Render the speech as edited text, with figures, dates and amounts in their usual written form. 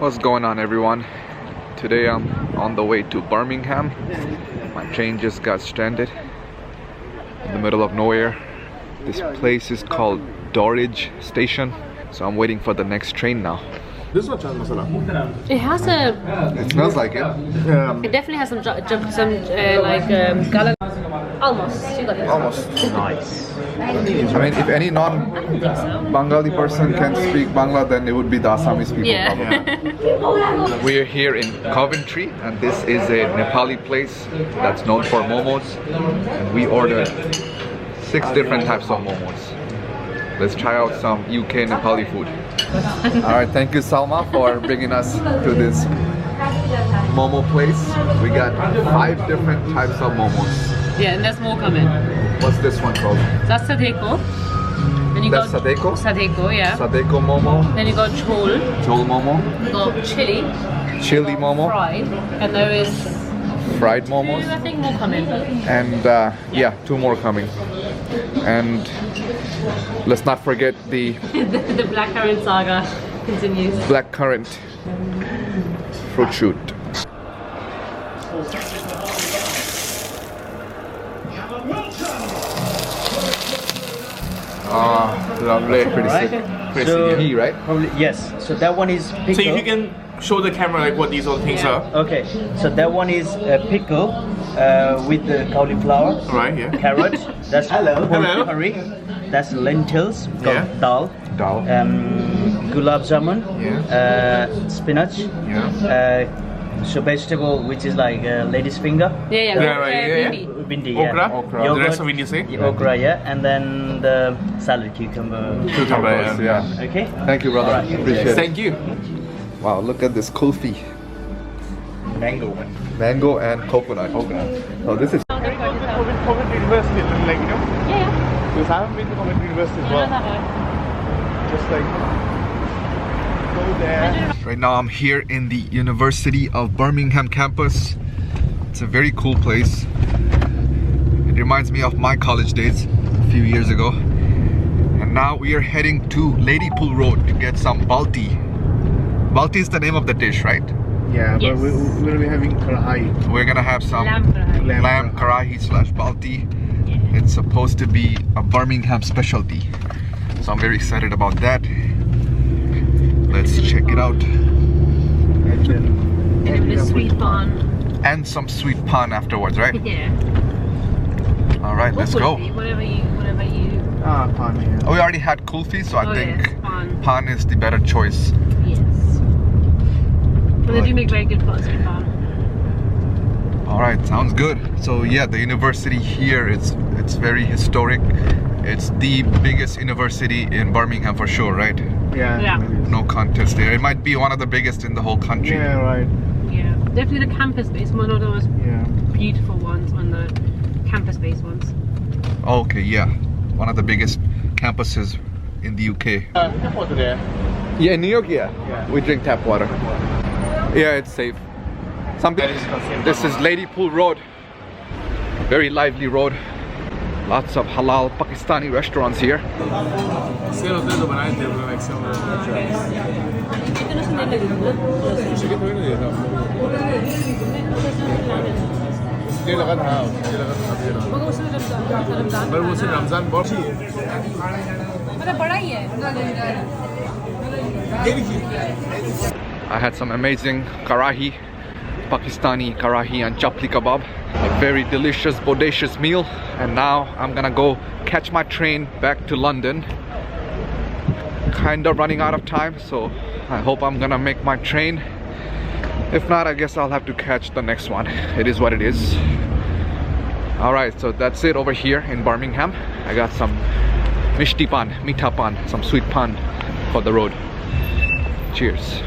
What's going on, everyone? Today I'm on the way to Birmingham. My train just got stranded in the middle of nowhere. This place is called Dorridge Station, so I'm waiting for the next train now. This is not chana masala. It has a. It smells like it. It definitely has some galan. Almost. You got it. Almost. Nice. I mean, if any non-Bengali person can speak Bangla, then it would be the Assamese people. Yeah. Probably. We're here in Coventry, and this is a Nepali place that's known for momos. And we ordered 6 different types of momos. Let's try out some UK Nepali food. Alright, thank you Salma for bringing us to this momo place. We got 5 different types of momos. Yeah, and there's more coming. What's this one called? That's Sadeko. Then you That's got Sadeko? Sadeko, yeah. Sadeko momo. Then you got Chol. Chol momo. You got Chili. Chili momo. Fried. And there is Fried 2, momos. I think, more coming. And yeah, 2 more coming. And let's not forget the the blackcurrant saga continues. blackcurrant fruit shoot. Ah, lovely. Pretty sick. Pretty So- sick. Right? Probably yes. So that one is pickle. So if you can show the camera like what these all things are. Okay. So that one is pickle with the cauliflower, Right, yeah. carrot. That's Hello. curry. That's lentils. Yeah. Dal. Dal. Gulab jamun. Yeah. Spinach. Yeah. So vegetable which is like lady's finger. Yeah. Yeah, right, yeah. Bindi. Bindi. Yeah. Okra. Okra. The Yogurt. rest of India say. Okra. Yeah. And then the salad cucumber. Cucumber, Of course, yeah. Okay. Thank you, brother. Alright. Appreciate it. Thank you. Wow, look at this kulfi. Mango one. Mango and coconut. Oh, this is. Coventry University, like, you know? Yeah. Because I haven't been to Coventry University as well. Just like go there. Right now I'm here in the University of Birmingham campus. It's a very cool place. It reminds me of my college days a few years ago. And now we are heading to Ladypool Road to get some balti. Balti is the name of the dish, right? Yeah, Yes. but we're gonna be having karahi. We're gonna have some Lamb fry. lamb karahi slash balti. Yeah. It's supposed to be a Birmingham specialty. So I'm very excited about that. Let's check it out. And the sweet bun. And some sweet pan afterwards, right? Yeah. Alright, let's go. Whatever you. Ah, pan, yeah. Oh, we already had kulfi, so I Oh, think yes, pan. pan is the better choice. Yes. But they do make very good sweet bun. Alright, sounds good. So yeah, the university here it's very historic. It's the biggest university in Birmingham for sure, right? Yeah. No contest there. It might be one of the biggest in the whole country. Yeah, right. Yeah. Definitely the campus-based, one of those Yeah. beautiful ones, on the campus-based ones. Okay, yeah. One of the biggest campuses in the UK. Tap water there. Yeah, in New York, yeah. Yeah. We drink tap water. Yeah, it's safe. This is Ladypool Road. Very lively road. Lots of halal Pakistani restaurants here. I had some amazing karahi, Pakistani karahi and chapli kebab. A very delicious, bodacious meal. And now I'm gonna go catch my train back to London. Kinda running out of time, so I hope I'm gonna make my train. If not, I guess I'll have to catch the next one. It is what it is. Alright, so that's it over here in Birmingham. I got some mishti pan, mitha pan, some sweet pan for the road. Cheers.